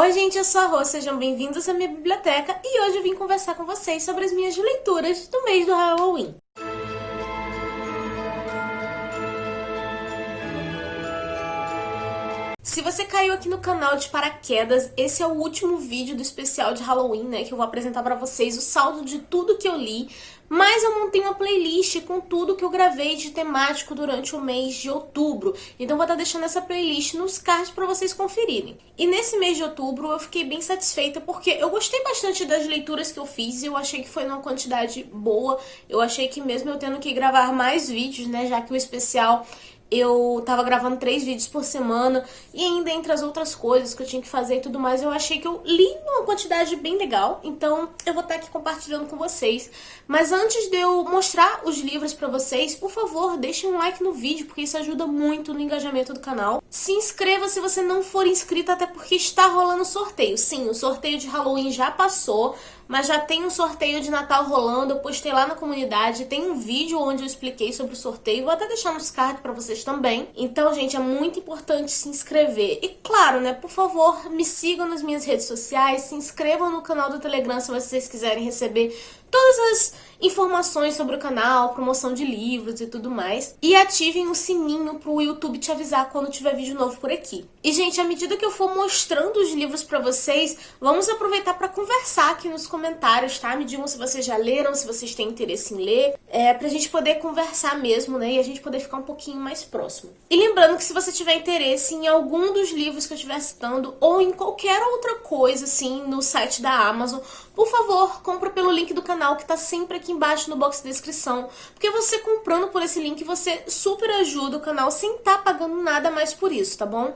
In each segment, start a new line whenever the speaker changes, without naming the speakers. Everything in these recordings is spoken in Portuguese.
Oi gente, eu sou a Rô, sejam bem-vindos à minha biblioteca e hoje eu vim conversar com vocês sobre as minhas leituras do mês do Halloween. Se você caiu aqui no canal de paraquedas, esse é o último vídeo do especial de Halloween, né? Que eu vou apresentar pra vocês o saldo de tudo que eu li. Mas eu montei uma playlist com tudo que eu gravei de temático durante o mês de outubro. Então vou estar deixando essa playlist nos cards pra vocês conferirem. E nesse mês de outubro eu fiquei bem satisfeita porque eu gostei bastante das leituras que eu fiz. Eu achei que foi numa quantidade boa. Eu achei que mesmo eu tendo que gravar mais vídeos, né? Já que o especial... eu tava gravando 3 vídeos por semana e ainda entre as outras coisas que eu tinha que fazer e tudo mais, eu achei que eu li numa quantidade bem legal, então eu vou estar aqui compartilhando com vocês. Mas antes de eu mostrar os livros pra vocês, por favor, deixem um like no vídeo, porque isso ajuda muito no engajamento do canal. Se inscreva se você não for inscrito, até porque está rolando sorteio. Sim, o sorteio de Halloween já passou, mas já tem um sorteio de Natal rolando, eu postei lá na comunidade, tem um vídeo onde eu expliquei sobre o sorteio, vou até deixar nos cards pra vocês também. Então, gente, é muito importante se inscrever. E claro, né, por favor, me sigam nas minhas redes sociais, se inscrevam no canal do Telegram se vocês quiserem receber todas as informações sobre o canal, promoção de livros e tudo mais. E ativem o sininho pro YouTube te avisar quando tiver vídeo novo por aqui. E, gente, à medida que eu for mostrando os livros pra vocês, vamos aproveitar pra conversar aqui nos comentários, tá? Me digam se vocês já leram, se vocês têm interesse em ler, pra gente poder conversar mesmo, né? E a gente poder ficar um pouquinho mais próximo. E lembrando que se você tiver interesse em algum dos livros que eu estiver citando, ou em qualquer outra coisa, assim, no site da Amazon, por favor, compra pelo link do canal que tá sempre aqui embaixo no box de descrição, porque você comprando por esse link, você super ajuda o canal sem estar pagando nada mais por isso, tá bom?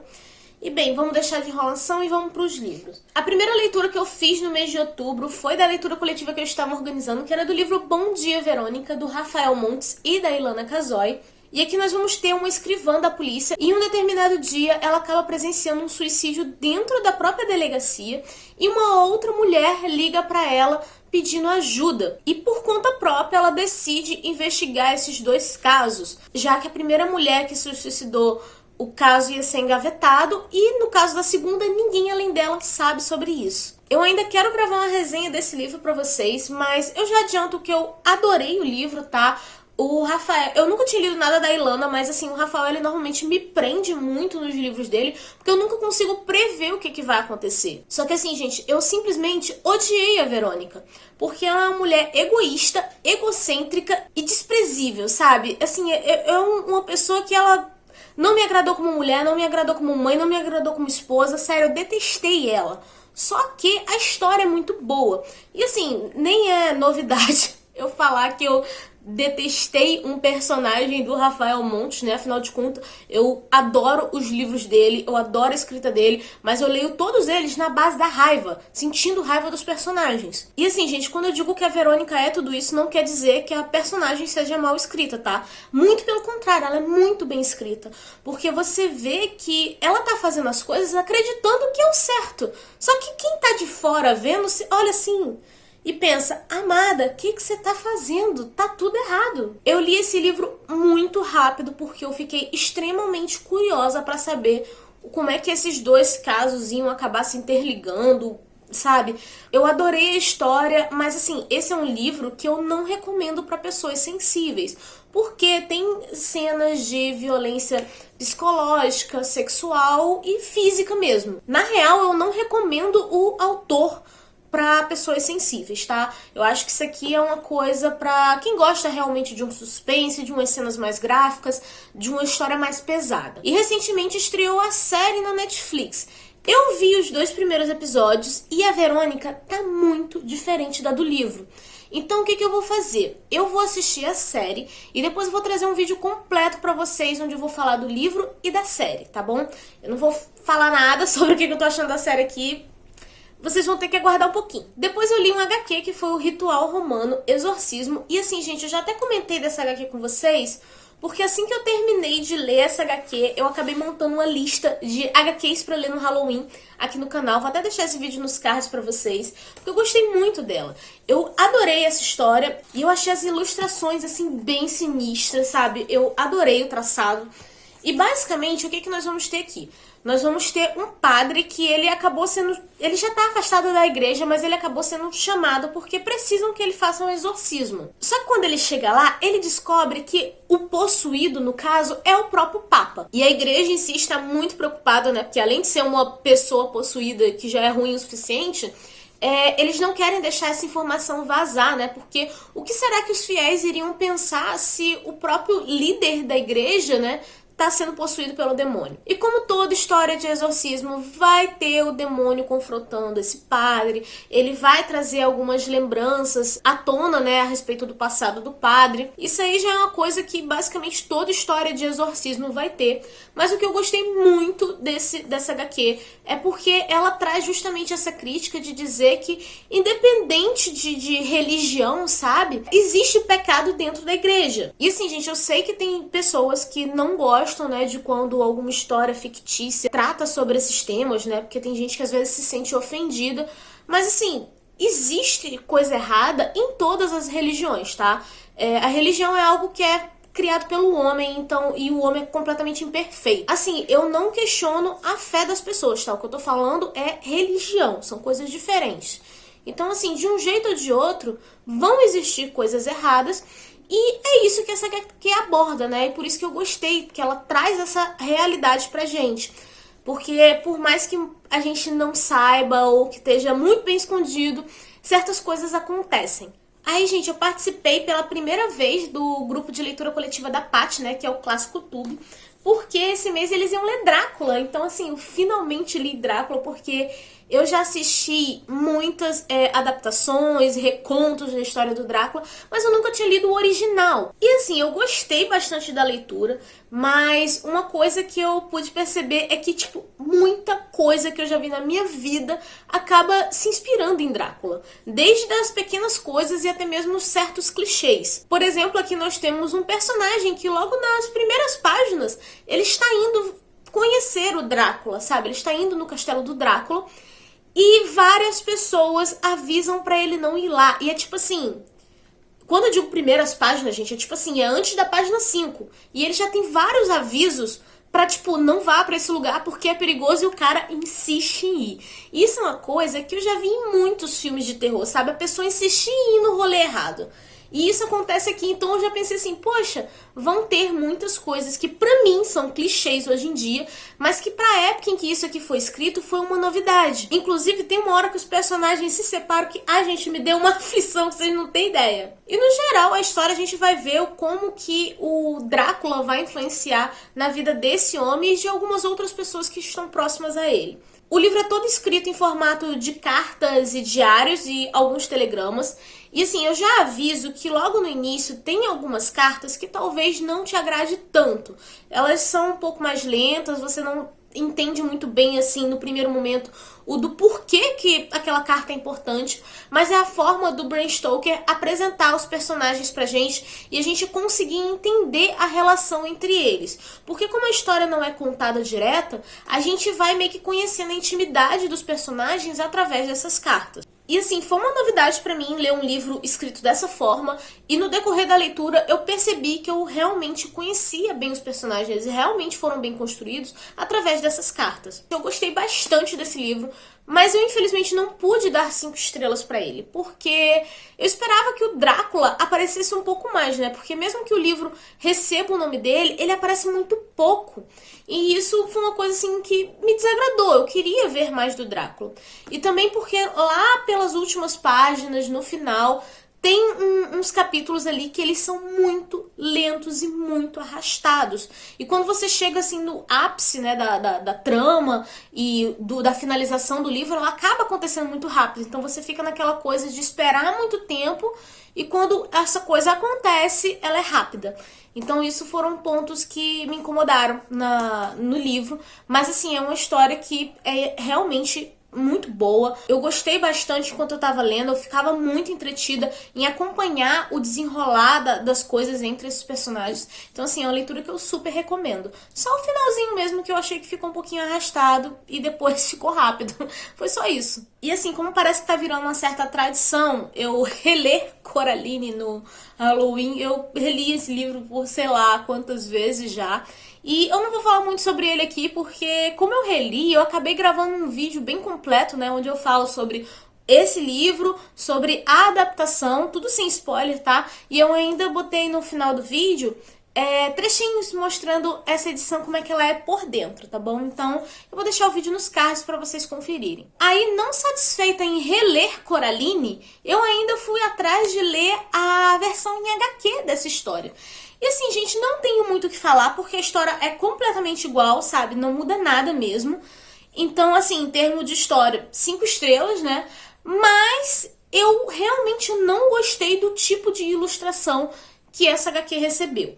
E bem, vamos deixar de enrolação e vamos para os livros. A primeira leitura que eu fiz no mês de outubro foi da leitura coletiva que eu estava organizando, que era do livro Bom Dia, Verônica, do Rafael Montes e da Ilana Casoy. E aqui nós vamos ter uma escrivã da polícia e em um determinado dia ela acaba presenciando um suicídio dentro da própria delegacia e uma outra mulher liga para ela pedindo ajuda. E por conta própria ela decide investigar esses dois casos, já que a primeira mulher que se suicidou, o caso ia ser engavetado e no caso da segunda ninguém além dela sabe sobre isso. Eu ainda quero gravar uma resenha desse livro pra vocês, mas eu já adianto que eu adorei o livro, tá? O Rafael, eu nunca tinha lido nada da Ilana, mas assim, o Rafael ele normalmente me prende muito nos livros dele, porque eu nunca consigo prever o que vai acontecer. Só que assim, gente, eu simplesmente odiei a Verônica, porque ela é uma mulher egoísta, egocêntrica e desprezível, sabe? Assim, uma pessoa que ela não me agradou como mulher, não me agradou como mãe, não me agradou como esposa, sério, eu detestei ela. Só que a história é muito boa. E assim, nem é novidade eu falar que eu detestei um personagem do Rafael Montes, né? Afinal de contas, eu adoro os livros dele, eu adoro a escrita dele, mas eu leio todos eles na base da raiva, sentindo raiva dos personagens. E assim, gente, quando eu digo que a Verônica é tudo isso, não quer dizer que a personagem seja mal escrita, tá? Muito pelo contrário, ela é muito bem escrita, porque você vê que ela tá fazendo as coisas acreditando que é o certo. Só que quem tá de fora vendo, olha assim... e pensa, amada, o que você tá fazendo? Tá tudo errado. Eu li esse livro muito rápido porque eu fiquei extremamente curiosa pra saber como é que esses dois casos iam acabar se interligando, sabe? Eu adorei a história, mas assim, esse é um livro que eu não recomendo pra pessoas sensíveis, porque tem cenas de violência psicológica, sexual e física mesmo. Na real, eu não recomendo o autor para pessoas sensíveis, tá? Eu acho que isso aqui é uma coisa pra quem gosta realmente de um suspense, de umas cenas mais gráficas, de uma história mais pesada. E recentemente estreou a série na Netflix. Eu vi os 2 primeiros episódios e a Verônica tá muito diferente da do livro. Então o que eu vou fazer? Eu vou assistir a série e depois eu vou trazer um vídeo completo pra vocês onde eu vou falar do livro e da série, tá bom? Eu não vou falar nada sobre o que eu tô achando da série aqui. Vocês vão ter que aguardar um pouquinho. Depois eu li um HQ que foi o Ritual Romano Exorcismo. E assim, gente, eu já até comentei dessa HQ com vocês, porque assim que eu terminei de ler essa HQ, eu acabei montando uma lista de HQs pra ler no Halloween aqui no canal. Vou até deixar esse vídeo nos cards pra vocês, porque eu gostei muito dela. Eu adorei essa história e eu achei as ilustrações, assim, bem sinistras, sabe? Eu adorei o traçado. E basicamente, o que nós vamos ter aqui? Nós vamos ter um padre que ele acabou sendo... Ele já tá afastado da igreja, mas ele acabou sendo chamado porque precisam que ele faça um exorcismo. Só que quando ele chega lá, ele descobre que o possuído, no caso, é o próprio Papa. E a igreja em si está muito preocupada, né? Porque além de ser uma pessoa possuída que já é ruim o suficiente... eles não querem deixar essa informação vazar, né? Porque o que será que os fiéis iriam pensar se o próprio líder da igreja, né, tá sendo possuído pelo demônio? E como toda história de exorcismo, vai ter o demônio confrontando esse padre, ele vai trazer algumas lembranças à tona, né, a respeito do passado do padre. Isso aí já é uma coisa que basicamente toda história de exorcismo vai ter. Mas o que eu gostei muito dessa HQ é porque ela traz justamente essa crítica de dizer que, independente de religião, sabe, existe pecado dentro da igreja. E assim, gente, eu sei que tem pessoas que não gostam, né, de quando alguma história fictícia trata sobre esses temas, né, porque tem gente que às vezes se sente ofendida, mas assim, existe coisa errada em todas as religiões, tá? A religião é algo que é criado pelo homem, então, e o homem é completamente imperfeito. Assim, eu não questiono a fé das pessoas, tá? O que eu tô falando é religião, são coisas diferentes. Então, assim, de um jeito ou de outro, vão existir coisas erradas, e é isso que essa HQ aborda, né? E por isso que eu gostei, que ela traz essa realidade pra gente. Porque por mais que a gente não saiba ou que esteja muito bem escondido, certas coisas acontecem. Aí, gente, eu participei pela primeira vez do grupo de leitura coletiva da Paty, né, que é o Clássico Tube, porque esse mês eles iam ler Drácula. Então, assim, eu finalmente li Drácula, porque eu já assisti muitas adaptações, recontos da história do Drácula, mas eu nunca tinha lido o original. E assim, eu gostei bastante da leitura, mas uma coisa que eu pude perceber é que, tipo, muita coisa que eu já vi na minha vida acaba se inspirando em Drácula. Desde as pequenas coisas e até mesmo certos clichês. Por exemplo, aqui nós temos um personagem que logo nas primeiras páginas, ele está indo conhecer o Drácula, sabe? Ele está indo no castelo do Drácula e várias pessoas avisam pra ele não ir lá. E é tipo assim, quando eu digo primeiras páginas, gente, é tipo assim, é antes da página 5. E ele já tem vários avisos pra, tipo, não vá pra esse lugar porque é perigoso e o cara insiste em ir. E isso é uma coisa que eu já vi em muitos filmes de terror, sabe? A pessoa insistir em ir no rolê errado. E isso acontece aqui, então eu já pensei assim, poxa, vão ter muitas coisas que pra mim são clichês hoje em dia, mas que pra época em que isso aqui foi escrito foi uma novidade. Inclusive tem uma hora que os personagens se separam que, gente, me deu uma aflição que vocês não têm ideia. E no geral, a história a gente vai ver como que o Drácula vai influenciar na vida desse homem e de algumas outras pessoas que estão próximas a ele. O livro é todo escrito em formato de cartas e diários e alguns telegramas. E assim, eu já aviso que logo no início tem algumas cartas que talvez não te agrade tanto. Elas são um pouco mais lentas, você não entende muito bem, assim, no primeiro momento, o do porquê que aquela carta é importante, mas é a forma do Bram Stoker apresentar os personagens pra gente e a gente conseguir entender a relação entre eles. Porque como a história não é contada direta, a gente vai meio que conhecendo a intimidade dos personagens através dessas cartas. E assim, foi uma novidade pra mim ler um livro escrito dessa forma, e no decorrer da leitura eu percebi que eu realmente conhecia bem os personagens, eles realmente foram bem construídos através dessas cartas. Eu gostei bastante desse livro, mas eu infelizmente não pude dar 5 estrelas pra ele, porque eu esperava que o Drácula aparecesse um pouco mais, né? Porque mesmo que o livro receba o nome dele, ele aparece muito pouco. E isso foi uma coisa assim que me desagradou, eu queria ver mais do Drácula. E também porque lá pelas últimas páginas, no final, tem uns capítulos ali que eles são muito lentos e muito arrastados. E quando você chega assim no ápice, né, da trama e da finalização do livro, ela acaba acontecendo muito rápido. Então você fica naquela coisa de esperar muito tempo e quando essa coisa acontece, ela é rápida. Então isso foram pontos que me incomodaram no livro. Mas assim, é uma história que é realmente muito boa. Eu gostei bastante enquanto eu tava lendo, eu ficava muito entretida em acompanhar o desenrolar das coisas entre esses personagens. Então assim, é uma leitura que eu super recomendo. Só o finalzinho mesmo que eu achei que ficou um pouquinho arrastado e depois ficou rápido. Foi só isso. E assim, como parece que tá virando uma certa tradição eu reler Coraline no Halloween, eu reli esse livro por sei lá quantas vezes já. E eu não vou falar muito sobre ele aqui, porque como eu reli, eu acabei gravando um vídeo bem completo, né, onde eu falo sobre esse livro, sobre a adaptação, tudo sem spoiler, tá? E eu ainda botei no final do vídeo trechinhos mostrando essa edição, como é que ela é por dentro, tá bom? Então, eu vou deixar o vídeo nos cards pra vocês conferirem. Aí, não satisfeita em reler Coraline, eu ainda fui atrás de ler a versão em HQ dessa história. E assim, gente, não tenho muito o que falar, porque a história é completamente igual, sabe? Não muda nada mesmo. Então, assim, em termos de história, 5 estrelas, né? Mas eu realmente não gostei do tipo de ilustração que essa HQ recebeu.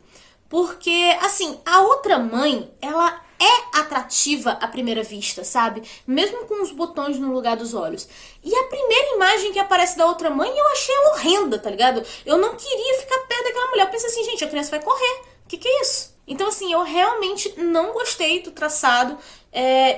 Porque, assim, a outra mãe, ela é atrativa à primeira vista, sabe? Mesmo com os botões no lugar dos olhos. E a primeira imagem que aparece da outra mãe, eu achei ela horrenda, tá ligado? Eu não queria ficar perto daquela mulher. Eu pensei assim, gente, a criança vai correr. O que é isso? Então, assim, eu realmente não gostei do traçado.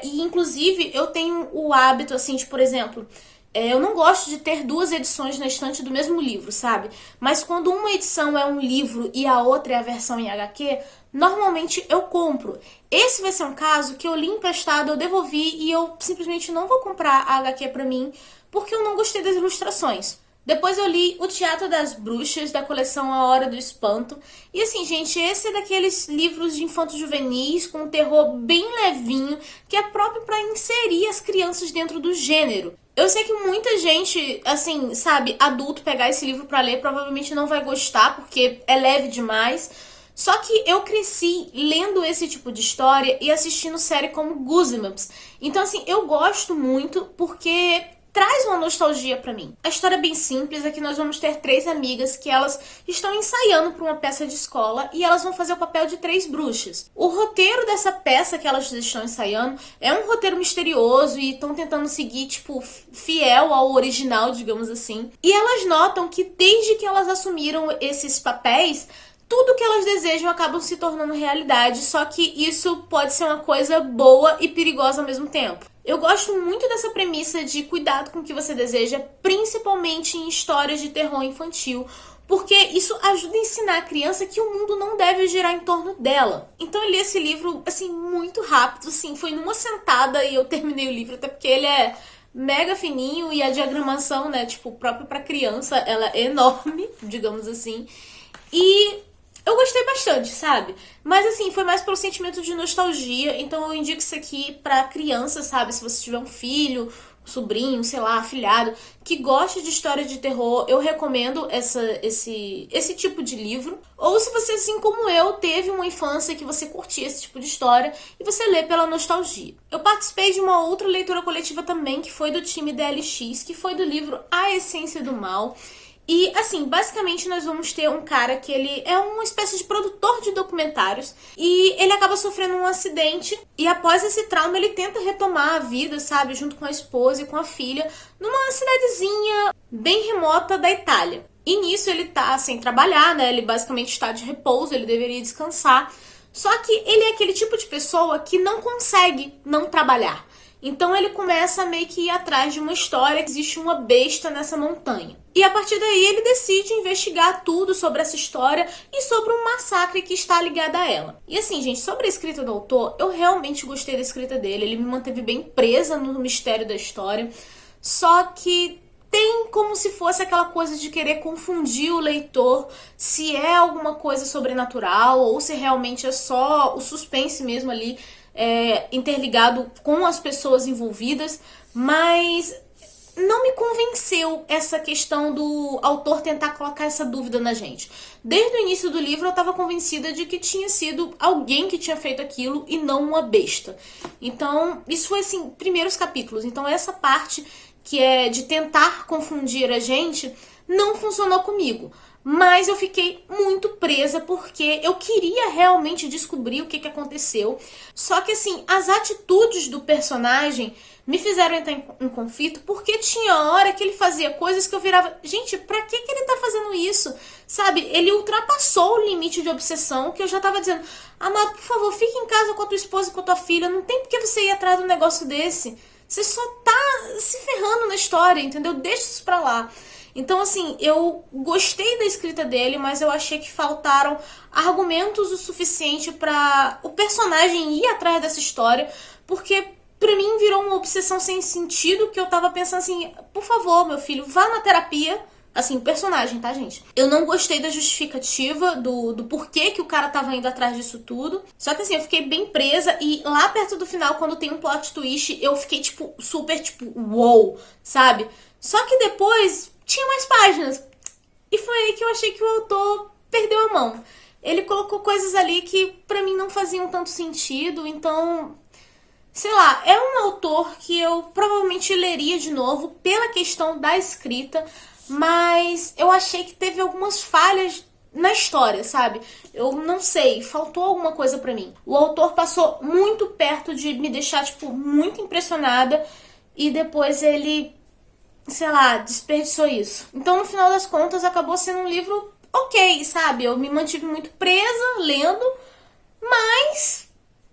E, inclusive, eu tenho o hábito, assim, de, por exemplo... eu não gosto de ter 2 edições na estante do mesmo livro, sabe? Mas quando uma edição é um livro e a outra é a versão em HQ, normalmente eu compro. Esse vai ser um caso que eu li emprestado, eu devolvi e eu simplesmente não vou comprar a HQ pra mim, porque eu não gostei das ilustrações. Depois eu li O Teatro das Bruxas, da coleção A Hora do Espanto. E assim, gente, esse é daqueles livros de infanto-juvenis com um terror bem levinho, que é próprio para inserir as crianças dentro do gênero. Eu sei que muita gente, assim, sabe, adulto pegar esse livro pra ler provavelmente não vai gostar, porque é leve demais. Só que eu cresci lendo esse tipo de história e assistindo série como Goosebumps. Então, assim, eu gosto muito porque traz uma nostalgia pra mim. A história é bem simples, é que nós vamos ter 3 amigas que elas estão ensaiando pra uma peça de escola e elas vão fazer o papel de 3 bruxas. O roteiro dessa peça que elas estão ensaiando é um roteiro misterioso e estão tentando seguir, tipo, fiel ao original, digamos assim. E elas notam que desde que elas assumiram esses papéis, tudo que elas desejam acabam se tornando realidade, só que isso pode ser uma coisa boa e perigosa ao mesmo tempo. Eu gosto muito dessa premissa de cuidado com o que você deseja, principalmente em histórias de terror infantil, porque isso ajuda a ensinar a criança que o mundo não deve girar em torno dela. Então eu li esse livro, assim, muito rápido, assim, foi numa sentada e eu terminei o livro, até porque ele é mega fininho e a diagramação, né, tipo, próprio pra criança, ela é enorme, digamos assim. E eu gostei bastante, sabe? Mas assim, foi mais pelo sentimento de nostalgia. Então eu indico isso aqui pra criança, sabe? Se você tiver um filho, um sobrinho, sei lá, afilhado, que gosta de história de terror, eu recomendo esse tipo de livro. Ou se você, assim como eu, teve uma infância que você curtia esse tipo de história e você lê pela nostalgia. Eu participei de uma outra leitura coletiva também, que foi do time DLX, que foi do livro A Essência do Mal. E, assim, basicamente nós vamos ter um cara que ele é uma espécie de produtor de documentários e ele acaba sofrendo um acidente e após esse trauma ele tenta retomar a vida, sabe, junto com a esposa e com a filha, numa cidadezinha bem remota da Itália. E nisso ele tá sem trabalhar, né, ele basicamente está de repouso, ele deveria descansar, só que ele é aquele tipo de pessoa que não consegue não trabalhar. Então ele começa a meio que ir atrás de uma história que existe uma besta nessa montanha. E a partir daí ele decide investigar tudo sobre essa história e sobre um massacre que está ligado a ela. E assim, gente, sobre a escrita do autor, eu realmente gostei da escrita dele. Ele me manteve bem presa no mistério da história. Só que tem como se fosse aquela coisa de querer confundir o leitor se é alguma coisa sobrenatural ou se realmente é só o suspense mesmo ali, interligado com as pessoas envolvidas, mas não me convenceu essa questão do autor tentar colocar essa dúvida na gente. Desde o início do livro eu estava convencida de que tinha sido alguém que tinha feito aquilo e não uma besta. Então, isso foi assim, primeiros capítulos. Então essa parte que é de tentar confundir a gente não funcionou comigo. Mas eu fiquei muito presa porque eu queria realmente descobrir o que aconteceu. Só que assim, as atitudes do personagem me fizeram entrar em conflito porque tinha hora que ele fazia coisas que eu virava... Gente, pra que ele tá fazendo isso? Sabe, ele ultrapassou o limite de obsessão que eu já tava dizendo: amado, por favor, fique em casa com a tua esposa e com a tua filha. Não tem por que você ir atrás de um negócio desse. Você só tá se ferrando na história, entendeu? Deixa isso pra lá. Então, assim, eu gostei da escrita dele, mas eu achei que faltaram argumentos o suficiente pra o personagem ir atrás dessa história, porque pra mim virou uma obsessão sem sentido, que eu tava pensando assim, por favor, meu filho, vá na terapia. Assim, o personagem, tá, gente? Eu não gostei da justificativa do porquê que o cara tava indo atrás disso tudo. Só que assim, eu fiquei bem presa e lá perto do final, quando tem um plot twist, eu fiquei, tipo, super, tipo, uou, sabe? Só que depois tinha mais páginas. E foi aí que eu achei que o autor perdeu a mão. Ele colocou coisas ali que pra mim não faziam tanto sentido, então sei lá, é um autor que eu provavelmente leria de novo pela questão da escrita, mas eu achei que teve algumas falhas na história, sabe? Eu não sei, faltou alguma coisa pra mim. O autor passou muito perto de me deixar, tipo, muito impressionada e depois ele, sei lá, desperdiçou isso. Então, no final das contas, acabou sendo um livro ok, sabe? Eu me mantive muito presa lendo, mas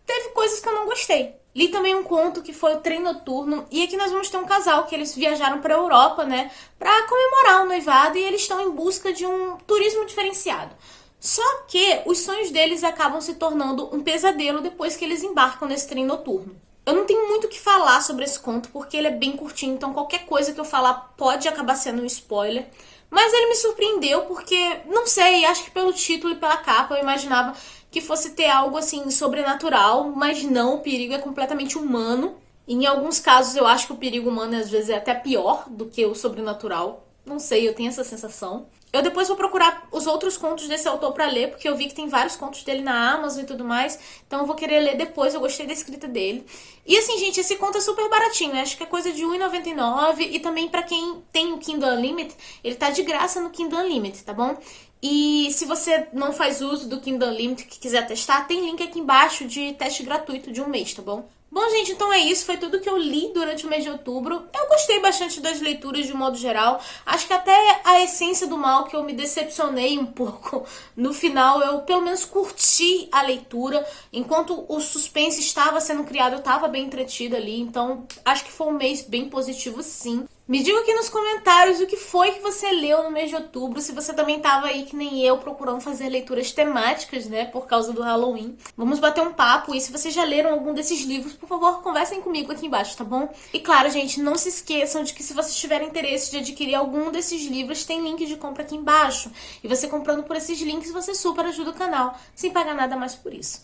teve coisas que eu não gostei. Li também um conto que foi o Trem Noturno, e aqui nós vamos ter um casal que eles viajaram para a Europa, né, para comemorar o noivado, e eles estão em busca de um turismo diferenciado. Só que os sonhos deles acabam se tornando um pesadelo depois que eles embarcam nesse trem noturno. Eu não tenho muito o que falar sobre esse conto porque ele é bem curtinho, então qualquer coisa que eu falar pode acabar sendo um spoiler. Mas ele me surpreendeu porque, não sei, acho que pelo título e pela capa eu imaginava que fosse ter algo assim sobrenatural, mas não, o perigo é completamente humano. E em alguns casos eu acho que o perigo humano às vezes é até pior do que o sobrenatural. Não sei, eu tenho essa sensação. Eu depois vou procurar os outros contos desse autor pra ler, porque eu vi que tem vários contos dele na Amazon e tudo mais. Então eu vou querer ler depois, eu gostei da escrita dele. E assim, gente, esse conto é super baratinho. Acho que é coisa de R$1,99. E também pra quem tem o Kindle Unlimited, ele tá de graça no Kindle Unlimited, tá bom? E se você não faz uso do Kindle Unlimited que quiser testar, tem link aqui embaixo de teste gratuito de um mês, tá bom? Bom, gente, então é isso. Foi tudo que eu li durante o mês de outubro. Eu gostei bastante das leituras de um modo geral. Acho que até a Essência do Mal, que eu me decepcionei um pouco no final, eu pelo menos curti a leitura. Enquanto o suspense estava sendo criado, eu estava bem entretida ali. Então, acho que foi um mês bem positivo, sim. Me diga aqui nos comentários o que foi que você leu no mês de outubro, se você também estava aí que nem eu procurando fazer leituras temáticas, né, por causa do Halloween. Vamos bater um papo e se vocês já leram algum desses livros, por favor, conversem comigo aqui embaixo, tá bom? E claro, gente, não se esqueçam de que se vocês tiverem interesse de adquirir algum desses livros, tem link de compra aqui embaixo. E você comprando por esses links, você super ajuda o canal, sem pagar nada mais por isso.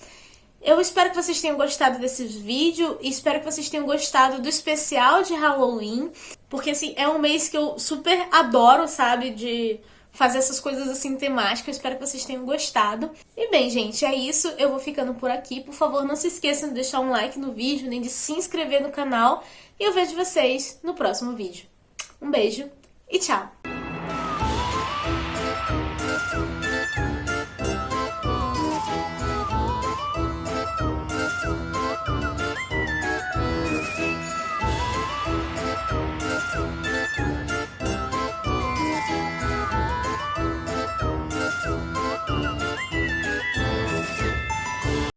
Eu espero que vocês tenham gostado desse vídeo e espero que vocês tenham gostado do especial de Halloween, porque assim, é um mês que eu super adoro, sabe, de fazer essas coisas assim temáticas. Eu espero que vocês tenham gostado. E bem, gente, é isso. Eu vou ficando por aqui. Por favor, não se esqueçam de deixar um like no vídeo, nem de se inscrever no canal. E eu vejo vocês no próximo vídeo. Um beijo e tchau!